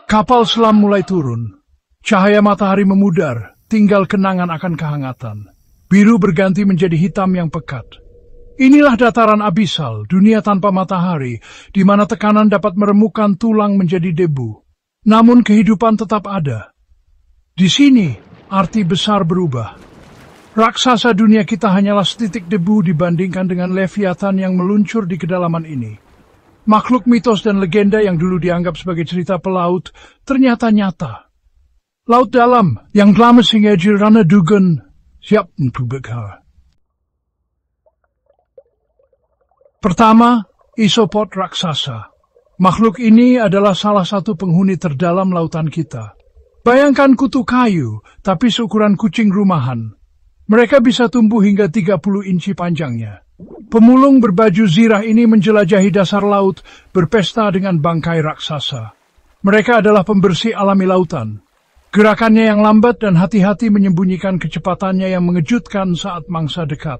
Kapal selam mulai turun. Cahaya matahari memudar, tinggal kenangan akan kehangatan. Biru berganti menjadi hitam yang pekat. Inilah dataran abisal, dunia tanpa matahari, di mana tekanan dapat meremukkan tulang menjadi debu. Namun kehidupan tetap ada. Di sini, arti besar berubah. Raksasa dunia kita hanyalah setitik debu dibandingkan dengan Leviathan yang meluncur di kedalaman ini. Makhluk mitos dan legenda yang dulu dianggap sebagai cerita pelaut ternyata nyata. Laut dalam yang lama sehingga jirana dugun siap untuk bekal. Pertama, isopod raksasa. Makhluk ini adalah salah satu penghuni terdalam lautan kita. Bayangkan kutu kayu, tapi seukuran kucing rumahan. Mereka bisa tumbuh hingga 30 inci panjangnya. Pemulung berbaju zirah ini menjelajahi dasar laut, berpesta dengan bangkai raksasa. Mereka adalah pembersih alami lautan. Gerakannya yang lambat dan hati-hati menyembunyikan kecepatannya yang mengejutkan saat mangsa dekat.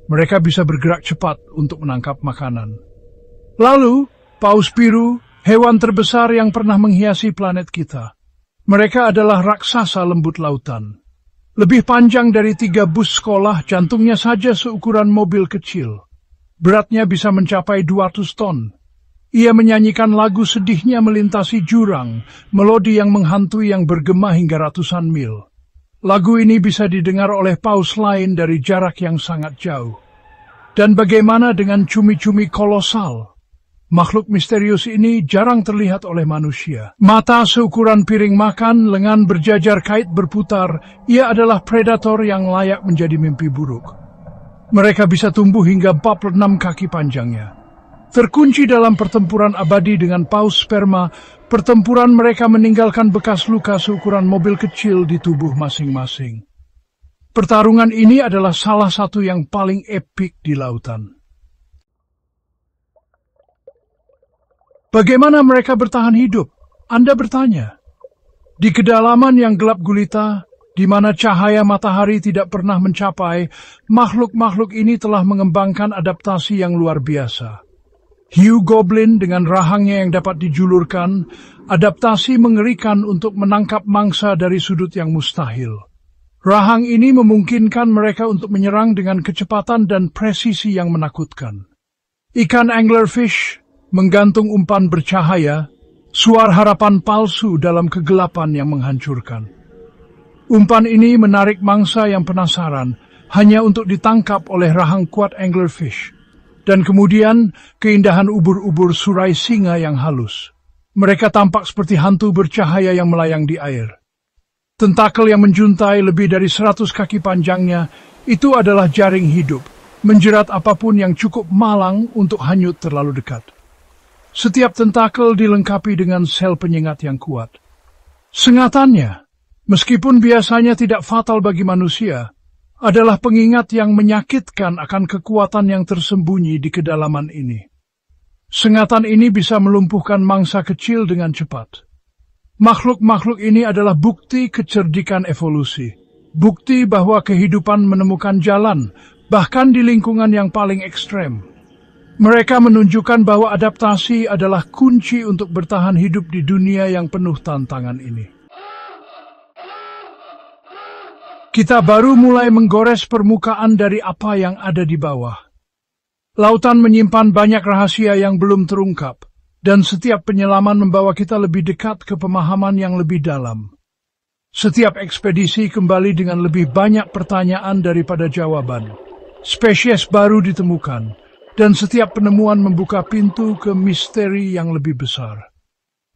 Mereka bisa bergerak cepat untuk menangkap makanan. Lalu, paus biru, hewan terbesar yang pernah menghiasi planet kita. Mereka adalah raksasa lembut lautan. Lebih panjang dari 3 bus sekolah, jantungnya saja seukuran mobil kecil. Beratnya bisa mencapai 200 ton. Ia menyanyikan lagu sedihnya melintasi jurang, melodi yang menghantui yang bergema hingga ratusan mil. Lagu ini bisa didengar oleh paus lain dari jarak yang sangat jauh. Dan bagaimana dengan cumi-cumi kolosal? Makhluk misterius ini jarang terlihat oleh manusia. Mata seukuran piring makan, lengan berjajar kait berputar, ia adalah predator yang layak menjadi mimpi buruk. Mereka bisa tumbuh hingga 46 kaki panjangnya. Terkunci dalam pertempuran abadi dengan paus sperma, pertempuran mereka meninggalkan bekas luka seukuran mobil kecil di tubuh masing-masing. Pertarungan ini adalah salah satu yang paling epik di lautan. Bagaimana mereka bertahan hidup? Anda bertanya. Di kedalaman yang gelap gulita, di mana cahaya matahari tidak pernah mencapai, makhluk-makhluk ini telah mengembangkan adaptasi yang luar biasa. Hiu goblin dengan rahangnya yang dapat dijulurkan, adaptasi mengerikan untuk menangkap mangsa dari sudut yang mustahil. Rahang ini memungkinkan mereka untuk menyerang dengan kecepatan dan presisi yang menakutkan. Ikan anglerfish menggantung umpan bercahaya, suar harapan palsu dalam kegelapan yang menghancurkan. Umpan ini menarik mangsa yang penasaran, hanya untuk ditangkap oleh rahang kuat anglerfish. Dan kemudian keindahan ubur-ubur surai singa yang halus. Mereka tampak seperti hantu bercahaya yang melayang di air. Tentakel yang menjuntai lebih dari 100 kaki panjangnya, itu adalah jaring hidup, menjerat apapun yang cukup malang untuk hanyut terlalu dekat. Setiap tentakel dilengkapi dengan sel penyengat yang kuat. Sengatannya, meskipun biasanya tidak fatal bagi manusia, adalah pengingat yang menyakitkan akan kekuatan yang tersembunyi di kedalaman ini. Sengatan ini bisa melumpuhkan mangsa kecil dengan cepat. Makhluk-makhluk ini adalah bukti kecerdikan evolusi, bukti bahwa kehidupan menemukan jalan, bahkan di lingkungan yang paling ekstrem. Mereka menunjukkan bahwa adaptasi adalah kunci untuk bertahan hidup di dunia yang penuh tantangan ini. Kita baru mulai menggores permukaan dari apa yang ada di bawah. Lautan menyimpan banyak rahasia yang belum terungkap, dan setiap penyelaman membawa kita lebih dekat ke pemahaman yang lebih dalam. Setiap ekspedisi kembali dengan lebih banyak pertanyaan daripada jawaban. Spesies baru ditemukan, dan setiap penemuan membuka pintu ke misteri yang lebih besar.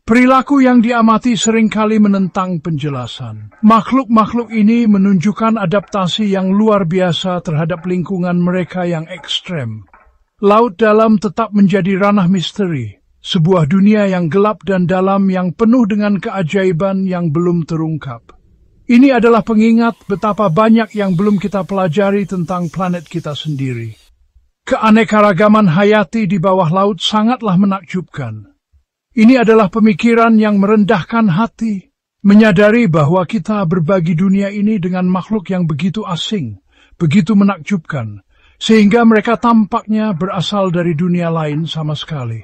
Perilaku yang diamati seringkali menentang penjelasan. Makhluk-makhluk ini menunjukkan adaptasi yang luar biasa terhadap lingkungan mereka yang ekstrem. Laut dalam tetap menjadi ranah misteri, sebuah dunia yang gelap dan dalam yang penuh dengan keajaiban yang belum terungkap. Ini adalah pengingat betapa banyak yang belum kita pelajari tentang planet kita sendiri. Keanekaragaman hayati di bawah laut sangatlah menakjubkan. Ini adalah pemikiran yang merendahkan hati, menyadari bahwa kita berbagi dunia ini dengan makhluk yang begitu asing, begitu menakjubkan, sehingga mereka tampaknya berasal dari dunia lain sama sekali.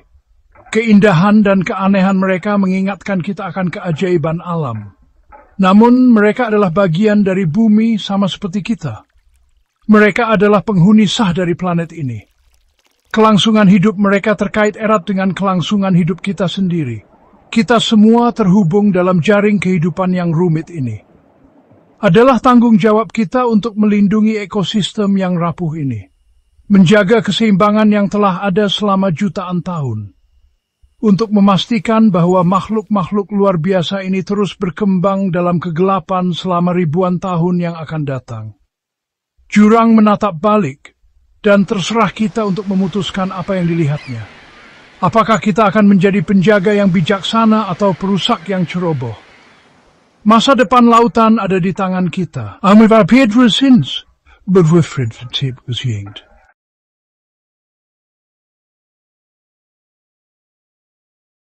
Keindahan dan keanehan mereka mengingatkan kita akan keajaiban alam. Namun mereka adalah bagian dari bumi sama seperti kita. Mereka adalah penghuni sah dari planet ini. Kelangsungan hidup mereka terkait erat dengan kelangsungan hidup kita sendiri. Kita semua terhubung dalam jaring kehidupan yang rumit ini. Adalah tanggung jawab kita untuk melindungi ekosistem yang rapuh ini. Menjaga keseimbangan yang telah ada selama jutaan tahun. Untuk memastikan bahwa makhluk-makhluk luar biasa ini terus berkembang dalam kegelapan selama ribuan tahun yang akan datang. Jurang menatap balik, dan terserah kita untuk memutuskan apa yang dilihatnya. Apakah kita akan menjadi penjaga yang bijaksana atau perusak yang ceroboh? Masa depan lautan ada di tangan kita. Pedro Sins, but Wilfred Vertip was hanged.